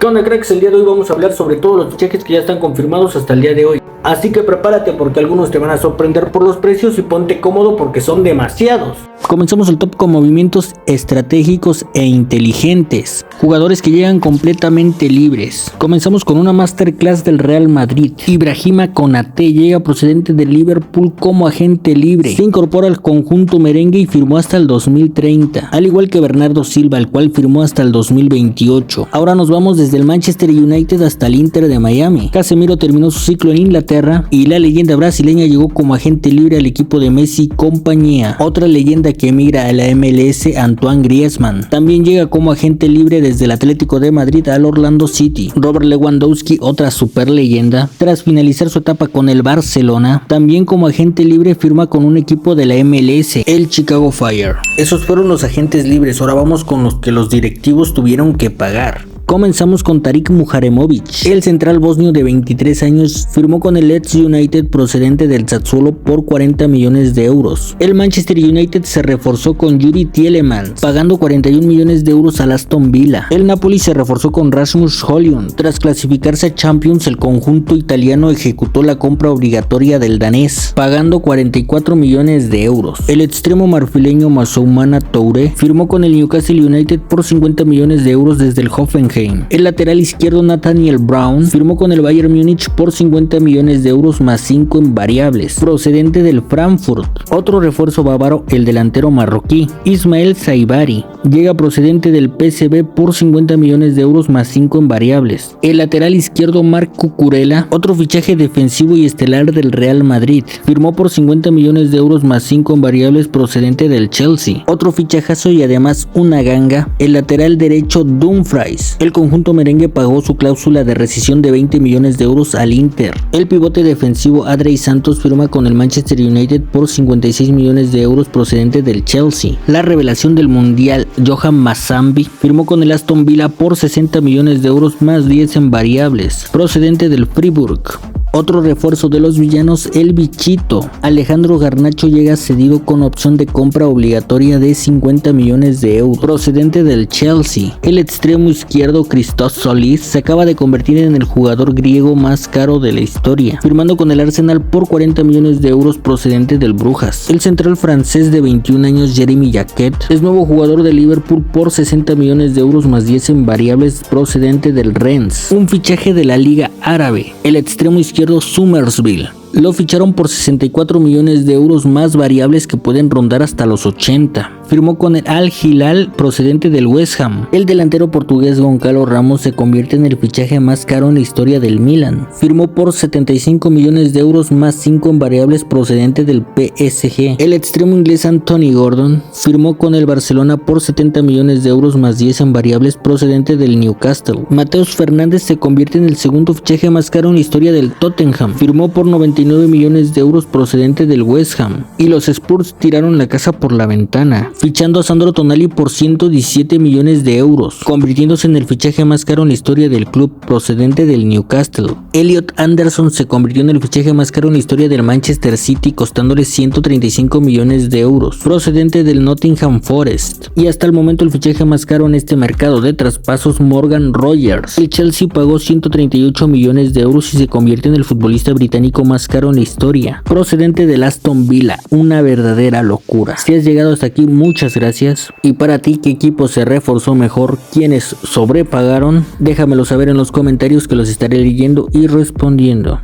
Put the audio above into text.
onda, cracks? El día de hoy vamos a hablar sobre todos los fichajes que ya están confirmados hasta el día de hoy. Así que prepárate porque algunos te van a sorprender por los precios y ponte cómodo porque son demasiados. Comenzamos el top con movimientos estratégicos e inteligentes. Jugadores que llegan completamente libres. Comenzamos con una masterclass del Real Madrid. Ibrahima Konaté llega procedente del Liverpool como agente libre. Se incorpora al conjunto merengue y firmó hasta el 2030. Al igual que Bernardo Silva, el cual firmó hasta el 2028. Ahora nos vamos desde el Manchester United hasta el Inter de Miami. Casemiro terminó su ciclo en Inglaterra y la leyenda brasileña llegó como agente libre al equipo de Messi y compañía. Otra leyenda que emigra a la MLS, Antoine Griezmann, también llega como agente libre desde el Atlético de Madrid al Orlando City. Robert Lewandowski, otra super leyenda, tras finalizar su etapa con el Barcelona, también como agente libre firma con un equipo de la MLS, el Chicago Fire. Esos fueron los agentes libres, ahora vamos con los que los directivos tuvieron que pagar. Comenzamos con Tarik Muharemovic. El central bosnio de 23 años firmó con el Leeds United procedente del Sassuolo por 40 millones de euros. El Manchester United se reforzó con Yuri Tielemans, pagando 41 millones de euros al Aston Villa. El Napoli se reforzó con Rasmus Højlund. Tras clasificarse a Champions, el conjunto italiano ejecutó la compra obligatoria del danés, pagando 44 millones de euros. El extremo marfileño Masoumana Touré firmó con el Newcastle United por 50 millones de euros desde el Hoffenheim. El lateral izquierdo Nathaniel Brown firmó con el Bayern Múnich por 50 millones de euros más 5 en variables, procedente del Frankfurt. Otro refuerzo bávaro, el delantero marroquí Ismael Saibari, llega procedente del PSV por 50 millones de euros más 5 en variables. El lateral izquierdo Marc Cucurella, otro fichaje defensivo y estelar del Real Madrid, firmó por 50 millones de euros más 5 en variables procedente del Chelsea. Otro fichajazo y además una ganga, el lateral derecho Dumfries. El conjunto merengue pagó su cláusula de rescisión de 20 millones de euros al Inter. El pivote defensivo Adrey Santos firma con el Manchester United por 56 millones de euros procedente del Chelsea. La revelación del mundial Johan Mazambi firmó con el Aston Villa por 60 millones de euros más 10 en variables, procedente del Fribourg. Otro refuerzo de los villanos, el bichito. Alejandro Garnacho llega cedido con opción de compra obligatoria de 50 millones de euros, procedente del Chelsea. El extremo izquierdo Christos Solís se acaba de convertir en el jugador griego más caro de la historia, firmando con el Arsenal por 40 millones de euros procedente del Brujas. El central francés de 21 años Jeremy Jacquet es nuevo jugador de Liverpool por 60 millones de euros más 10 en variables procedente del Rennes. Un fichaje de la Liga Árabe, el extremo izquierdo Summersville. Lo ficharon por 64 millones de euros más variables que pueden rondar hasta los 80. Firmó con el Al Hilal procedente del West Ham. El delantero portugués Gonçalo Ramos se convierte en el fichaje más caro en la historia del Milan. Firmó por 75 millones de euros más 5 en variables procedente del PSG. El extremo inglés Anthony Gordon firmó con el Barcelona por 70 millones de euros más 10 en variables procedente del Newcastle. Mateus Fernández se convierte en el segundo fichaje más caro en la historia del Tottenham. Firmó por 99 millones de euros procedente del West Ham. Y los Spurs tiraron la casa por la ventana, fichando a Sandro Tonali por 117 millones de euros, convirtiéndose en el fichaje más caro en la historia del club procedente del Newcastle. Elliot Anderson se convirtió en el fichaje más caro en la historia del Manchester City, costándole 135 millones de euros, procedente del Nottingham Forest. Y hasta el momento el fichaje más caro en este mercado de traspasos, Morgan Rogers. El Chelsea pagó 138 millones de euros y se convierte en el futbolista británico más caro en la historia, procedente del Aston Villa. Una verdadera locura. Si has llegado hasta aquí, muchas gracias. Y para ti, ¿qué equipo se reforzó mejor? ¿Quiénes sobrepagaron? Déjamelo saber en los comentarios que los estaré leyendo y respondiendo.